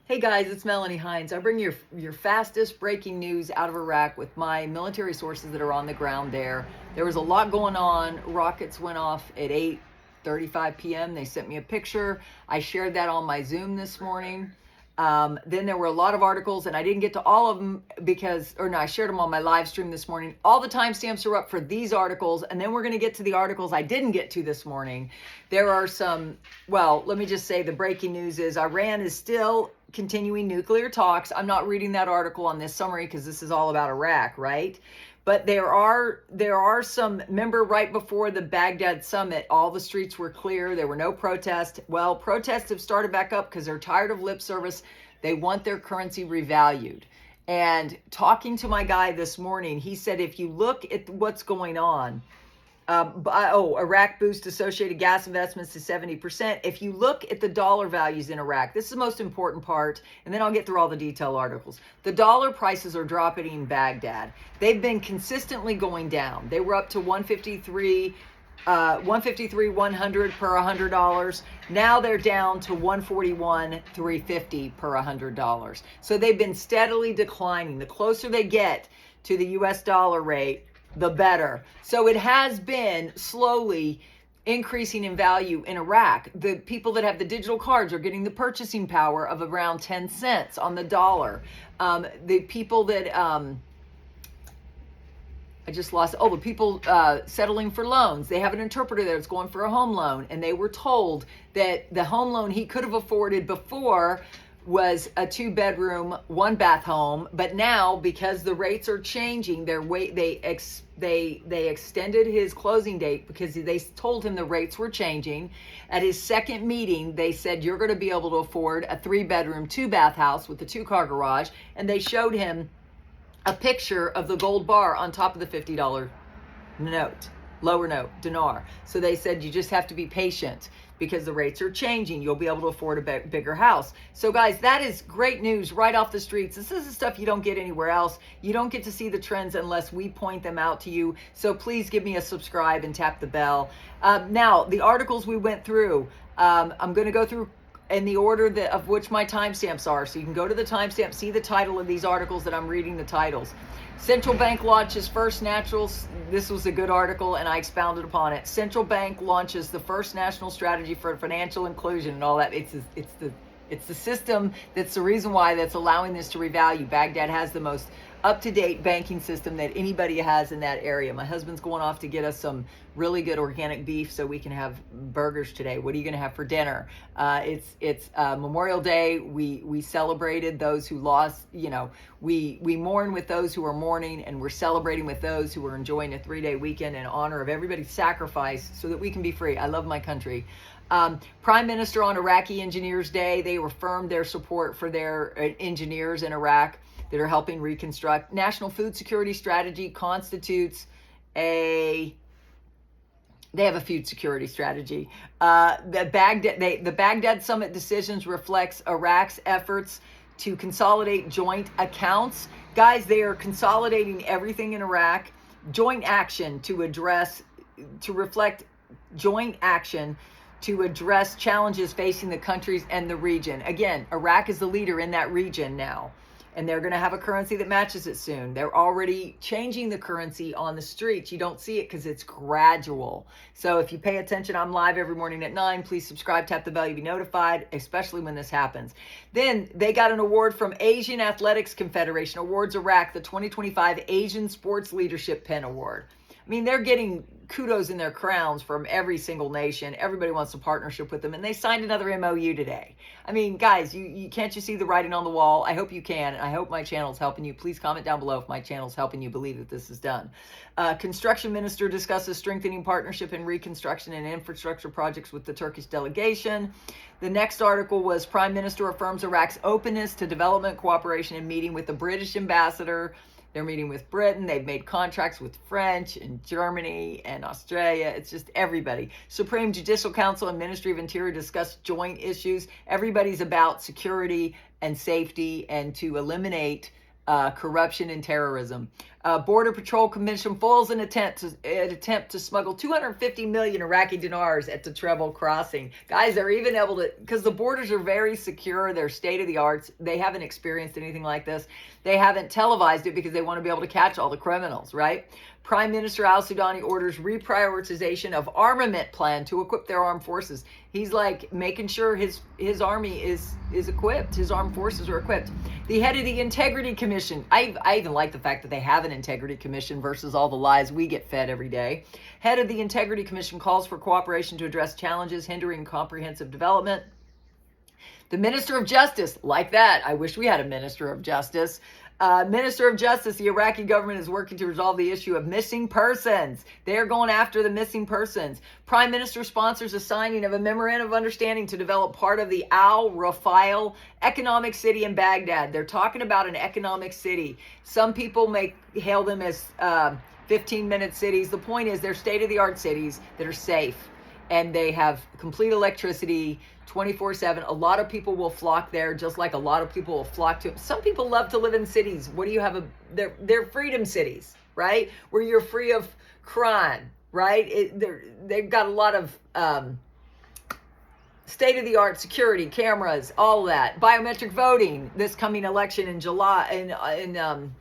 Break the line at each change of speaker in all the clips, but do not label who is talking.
Hey guys, it's Melanie Hinds. I bring your fastest breaking news out of Iraq with my military sources that are on the ground there. There was a lot going on. Rockets went off at 8:35 p.m. They sent me a picture. I shared that on my Zoom this morning. Then there were a lot of articles, and I didn't get to all of them I shared them on my live stream this morning. All the timestamps are up for these articles, and then we're going to get to the articles I didn't get to this morning. There are let me just say the breaking news is Iran is still continuing nuclear talks. I'm not reading that article on this summary because this is all about Iraq, right? But there are some, remember right before the Baghdad summit, all the streets were clear. There were no protests. Well, protests have started back up because they're tired of lip service. They want their currency revalued. And talking to my guy this morning, he said, if you look at what's going on, Iraq boosts associated gas investments to 70%. If you look at the dollar values in Iraq, this is the most important part, and then I'll get through all the detail articles. The dollar prices are dropping in Baghdad. They've been consistently going down. They were up to 153 100 per $100. Now they're down to 141 350 per $100. So they've been steadily declining. The closer they get to the US dollar rate, the better. So it has been slowly increasing in value in Iraq. The people that have the digital cards are getting the purchasing power of around 10 cents on the dollar. The people that the people settling for loans, they have an interpreter that's going for a home loan, and they were told that the home loan he could have afforded before was a 2-bedroom, 1-bath home, but now because the rates are changing, they extended his closing date because they told him the rates were changing. At his second meeting, they said you're going to be able to afford a 3-bedroom, 2-bath house with a 2-car garage, and they showed him a picture of the gold bar on top of the $50 note, lower note, dinar. So they said you just have to be patient because the rates are changing. You'll be able to afford a bigger house. So guys, that is great news right off the streets. This is the stuff you don't get anywhere else. You don't get to see the trends unless we point them out to you. So please give me a subscribe and tap the bell. Now, the articles we went through, I'm going to go through in the order of which my timestamps are. So you can go to the timestamp, see the title of these articles that I'm reading the titles. Central Bank launches first national, this was a good article and I expounded upon it. Central Bank launches the first national strategy for financial inclusion and all that. It's the system that's the reason why that's allowing this to revalue. Baghdad has the most up-to-date banking system that anybody has in that area. My husband's going off to get us some really good organic beef so we can have burgers today. What are you going to have for dinner? It's Memorial Day. We celebrated those who lost. We mourn with those who are mourning, and we're celebrating with those who are enjoying a 3-day weekend in honor of everybody's sacrifice so that we can be free. I love my country. Prime Minister on Iraqi Engineers Day, they affirmed their support for their engineers in Iraq that are helping reconstruct. National Food Security Strategy constitutes they have a food security strategy. The Baghdad summit decisions reflects Iraq's efforts to consolidate joint accounts. Guys, they are consolidating everything in Iraq. Joint action to reflect joint action to address challenges facing the countries and the region. Again, Iraq is the leader in that region now, and they're going to have a currency that matches it soon. They're already changing the currency on the streets. You don't see it because it's gradual. So if you pay attention, I'm live every morning at 9. Please subscribe, tap the bell, you'll be notified, especially when this happens. Then they got an award from Asian Athletics Confederation, awards Iraq the 2025 Asian Sports Leadership Pen Award. I mean, they're getting kudos in their crowns from every single nation. Everybody wants a partnership with them, and they signed another MOU today. I mean, guys, you can't you see the writing on the wall? I hope you can, and I hope my channel's helping you. Please comment down below if my channel's helping you believe that this is done. Construction Minister discusses strengthening partnership in reconstruction and infrastructure projects with the Turkish delegation. The next article was Prime Minister affirms Iraq's openness to development cooperation in meeting with the British ambassador. They're meeting with Britain. They've made contracts with French and Germany and Australia. It's just everybody. Supreme Judicial Council and Ministry of Interior discuss joint issues. Everybody's about security and safety and to eliminate corruption and terrorism. Border Patrol Commission foils an attempt to smuggle 250 million Iraqi dinars at the Treble crossing. Guys, they're even able to, because the borders are very secure, they're state of the art. They haven't experienced anything like this. They haven't televised it because they want to be able to catch all the criminals, right? Prime Minister al-Sudani orders reprioritization of armament plan to equip their armed forces. He's like making sure his army is equipped. His armed forces are equipped. The head of the Integrity Commission. I even like the fact that they have an Integrity Commission versus all the lies we get fed every day. Head of the Integrity Commission calls for cooperation to address challenges hindering comprehensive development. The Minister of Justice, like that. I wish we had a Minister of Justice. Minister of Justice, the Iraqi government is working to resolve the issue of missing persons. They are going after the missing persons. Prime Minister sponsors a signing of a memorandum of understanding to develop part of the Al Rafael economic city in Baghdad. They're talking about an economic city. Some people hail them as 15-minute cities. The point is they're state-of-the-art cities that are safe, and they have complete electricity 24/7. A lot of people will flock there, just like a lot of people will flock to. Some people love to live in cities. What do you have? They're freedom cities, right? Where you're free of crime, right? They've got a lot of state-of-the-art security cameras, all of that. Biometric voting this coming election in in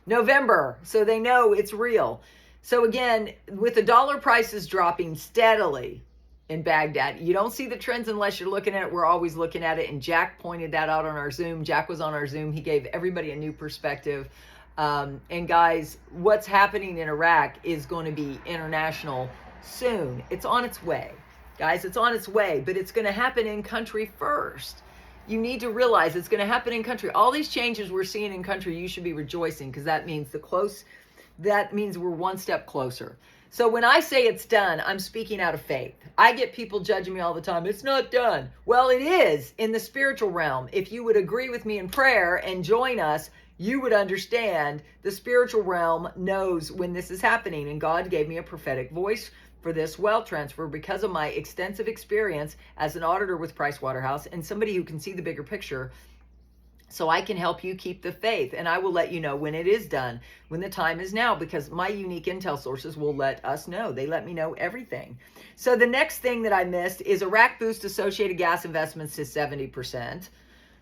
November, so they know it's real. So again, with the dollar prices dropping steadily in Baghdad, you don't see the trends unless you're looking at it. We're always looking at it, and Jack pointed that out on our Zoom. Jack was on our Zoom. He gave everybody a new perspective. And guys, what's happening in Iraq is going to be international soon. It's on its way. Guys, it's on its way, but it's going to happen in country first. You need to realize it's going to happen in country. All these changes we're seeing in country, you should be rejoicing, because that means we're one step closer. So when I say it's done, I'm speaking out of faith. I get people judging me all the time. It's not done. Well, it is in the spiritual realm. If you would agree with me in prayer and join us, you would understand the spiritual realm knows when this is happening. And God gave me a prophetic voice for this wealth transfer because of my extensive experience as an auditor with Pricewaterhouse and somebody who can see the bigger picture. So I can help you keep the faith, and I will let you know when it is done, when the time is now, because my unique intel sources will let us know. They let me know everything. So the next thing that I missed is Iraq boosts associated gas investments to 70%.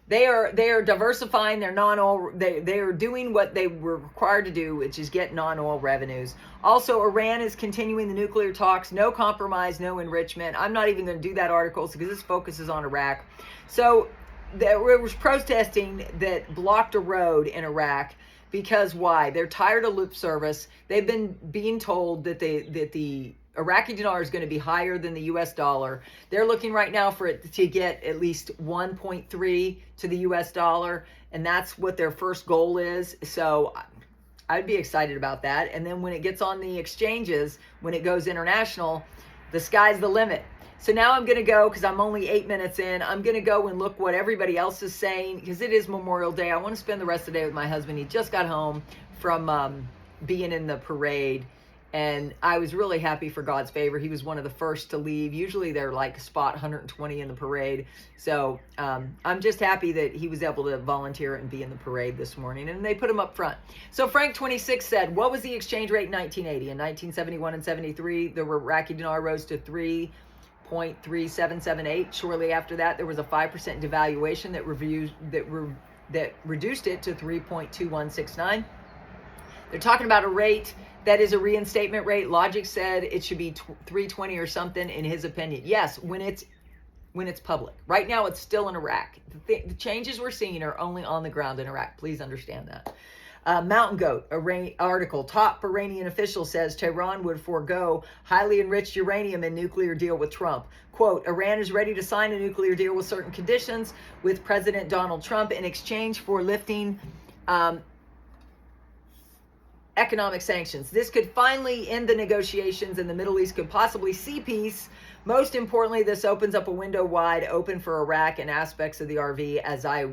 They are diversifying their non-oil. They are doing what they were required to do, which is get non-oil revenues. Also, Iran is continuing the nuclear talks. No compromise, no enrichment. I'm not even going to do that article because this focuses on Iraq. So there was protesting that blocked a road in Iraq because why? They're tired of lip service. They've been being told that the Iraqi dinar is going to be higher than the US dollar. They're looking right now for it to get at least 1.3 to the US dollar, and that's what their first goal is. So I'd be excited about that. And then when it gets on the exchanges, when it goes international, the sky's the limit. So now I'm going to go, because I'm only 8 minutes in, I'm going to go and look what everybody else is saying, because it is Memorial Day. I want to spend the rest of the day with my husband. He just got home from being in the parade, and I was really happy for God's favor. He was one of the first to leave. Usually they're like spot 120 in the parade. So I'm just happy that he was able to volunteer and be in the parade this morning, and they put him up front. So Frank 26 said, what was the exchange rate in 1980? In 1971 and 73, the Iraqi dinar rose to 3.3778. Shortly after that, there was a 5% devaluation that reduced it to 3.2169. They're talking about a rate that is a reinstatement rate. Logic said it should be 320 or something in his opinion. Yes, when it's public. Right now, it's still in Iraq. The changes we're seeing are only on the ground in Iraq. Please understand that. Mountain Goat article, top Iranian official says Tehran would forego highly enriched uranium in nuclear deal with Trump. Quote, Iran is ready to sign a nuclear deal with certain conditions with President Donald Trump in exchange for lifting economic sanctions. This could finally end the negotiations, and the Middle East could possibly see peace. Most importantly, this opens up a window wide open for Iraq and aspects of the RV, as I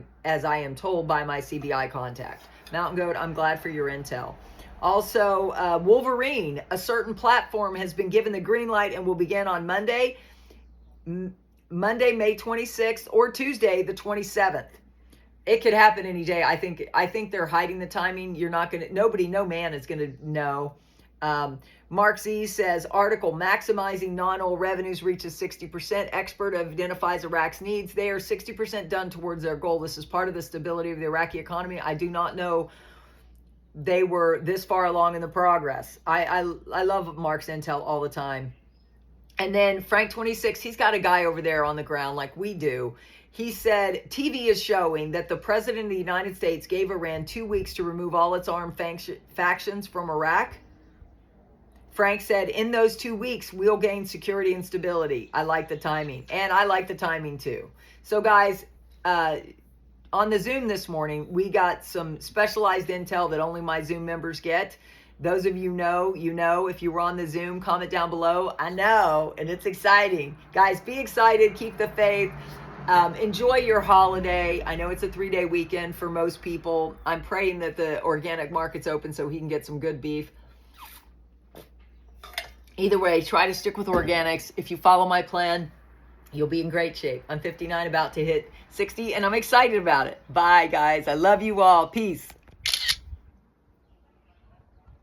am told by my CBI contact. Mountain Goat, I'm glad for your intel. Also, Wolverine, a certain platform has been given the green light and will begin on Monday, May 26th, or Tuesday the 27th. It could happen any day. I think they're hiding the timing. You're not going to, no man is going to know. Mark Z says, article, maximizing non-oil revenues reaches 60%. Expert identifies Iraq's needs. They are 60% done towards their goal. This is part of the stability of the Iraqi economy. I do not know they were this far along in the progress. I love Mark's intel all the time. And then Frank 26, he's got a guy over there on the ground like we do. He said, TV is showing that the president of the United States gave Iran 2 weeks to remove all its armed factions from Iraq. Frank said, in those 2 weeks, we'll gain security and stability. I like the timing. And I like the timing too. So guys, on the Zoom this morning, we got some specialized intel that only my Zoom members get. Those of you know, if you were on the Zoom, comment down below. I know, and it's exciting. Guys, be excited. Keep the faith. Enjoy your holiday. I know it's a 3-day weekend for most people. I'm praying that the organic market's open so he can get some good beef. Either way, try to stick with organics. If you follow my plan, you'll be in great shape. I'm 59, about to hit 60, and I'm excited about it. Bye, guys. I love you all. Peace.